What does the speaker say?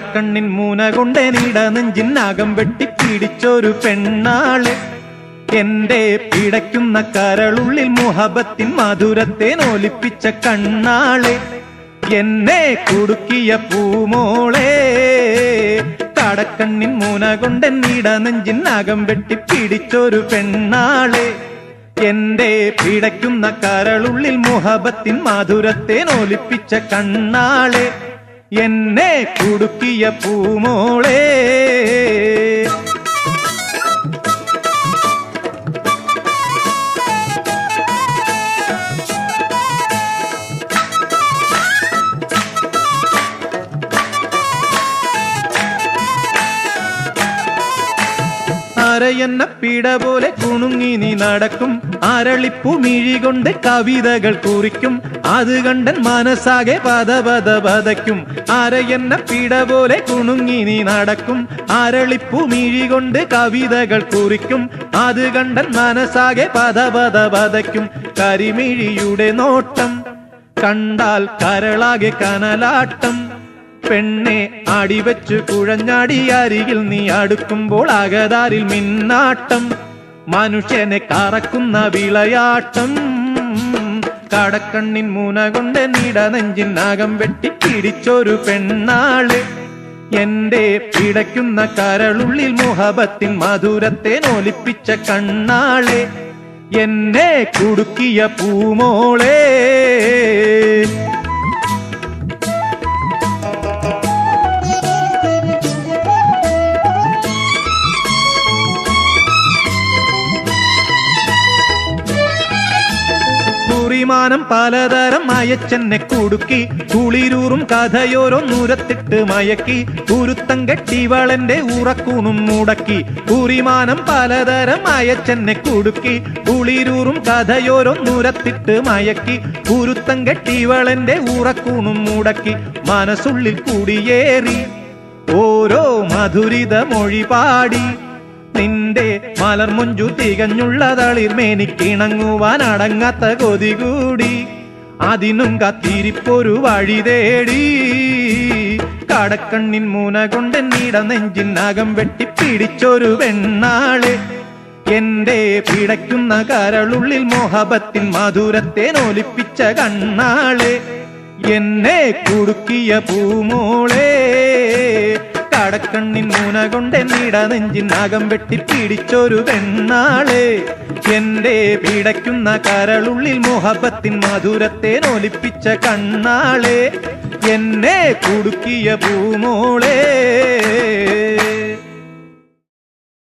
കടക്കണ്ണിൻ മൂന കൊണ്ടെനിട നെഞ്ചിനകം വെട്ടിപ്പിടിച്ചൊരു പെണ്ണാളെ എന്റെ പിടയ്ക്കുന്ന കരളുള്ളിൽ മുഹബത്തിൻ മധുരത്തെ നോലിപ്പിച്ച കണ്ണാളെ എന്നെ കുടുക്കിയ പൂമോളെ കടക്കണ്ണിൻ മൂന കൊണ്ടെന്നിട നെഞ്ചിനകം വെട്ടിപ്പിടിച്ചൊരു പെണ്ണാളെ എന്റെ പിടയ്ക്കുന്ന കരളുള്ളിൽ മുഹബത്തിൻ മധുരത്തെ നോലിപ്പിച്ച കണ്ണാളെ എന്നെ കുടുക്കിയ പൂമോളെ അരയെന്ന പിട പോലെ കുണുങ്ങി നീ നടക്കും അരളിപ്പൂ മിഴികൊണ്ട് കവിതകൾ കുറിക്കും അത് കണ്ടൻ മനസ്സാകെ പദ പദ പതയ്ക്കും അരയെന്ന പിട പോലെ കുണുങ്ങി നീ നടക്കും അരളിപ്പൂ മിഴികൊണ്ട് കവിതകൾ കുറിക്കും അത് കണ്ടൻ മനസ്സാകെ പദ പദ പതയ്ക്കും കരിമിഴിയുടെ നോട്ടം കണ്ടാൽ കരളാകെ കനലാട്ടം പെണ്ണെ അടിവെച്ചു കുഴഞ്ഞാടി അരികിൽ നീ അടുക്കുമ്പോൾ അകതാരിൽ മിന്നാട്ടം മനുഷ്യനെ കറക്കുന്ന വിളയാട്ടം കടക്കണ്ണിൻ മൂന കൊണ്ട് നീട നെഞ്ചിനകം വെട്ടിപ്പിടിച്ചൊരു പെണ്ണാളെ എന്റെ പിടയ്ക്കുന്ന കരളുള്ളിൽ മുഹബത്തിൻ മധുരത്തെ നോലിപ്പിച്ച കണ്ണാളെ എന്നെ കുടുക്കിയ പൂമോളെ കുറിമാനം പലതരം അയച്ചെന്നെ കുടുക്കി കുളിരൂറും കഥയോരൊന്നുരത്തിട്ട് മയക്കി കുരുത്തം കെട്ടിവളെന്റെ ഉറക്കൂണും മുടക്കി കുറിമാനം പലതരം അയച്ചെന്നെ കുടുക്കി കുളിരൂറും കഥയോരൊന്നുരത്തിട്ട് മയക്കി കുരുത്തം കെട്ടിവളെന്റെ ഉറക്കൂണും മുടക്കി മനസ്സുള്ളിൽ കുടിയേറി ഓരോ മധുരിത മൊഴി പാടി നിന്റെ മലർമുഞ്ചു തികഞ്ഞുള്ള തളിർമേനിക്കിണങ്ങുവാൻ അടങ്ങാത്ത കൊതി കൂടി അതിനും കത്തിരിപ്പൊരു വഴി തേടി കടക്കണ്ണിൻ മൂന കൊണ്ടെന്നിട നെഞ്ചിനകം വെട്ടിപ്പിടിച്ചൊരു പെണ്ണാളെ എന്റെ പിടയ്ക്കുന്ന കരളുള്ളിൽ മോഹബത്തിൻ മധുരത്തെ നോലിപ്പിച്ച കണ്ണാളെ എന്നെ കുടുക്കിയ പൂമോളെ കടക്കണ്ണിൻ മൂന കൊണ്ടെന്നിട നെഞ്ചിനകം വെട്ടിപ്പിടിച്ചൊരു പെണ്ണാളെ എന്റെ പിടയ്ക്കുന്ന കരളുള്ളിൽ മുഹബത്തിൻ മധുരത്തെ നോലിപ്പിച്ച കണ്ണാളെ എന്നെ കുടുക്കിയ പൂമോളെ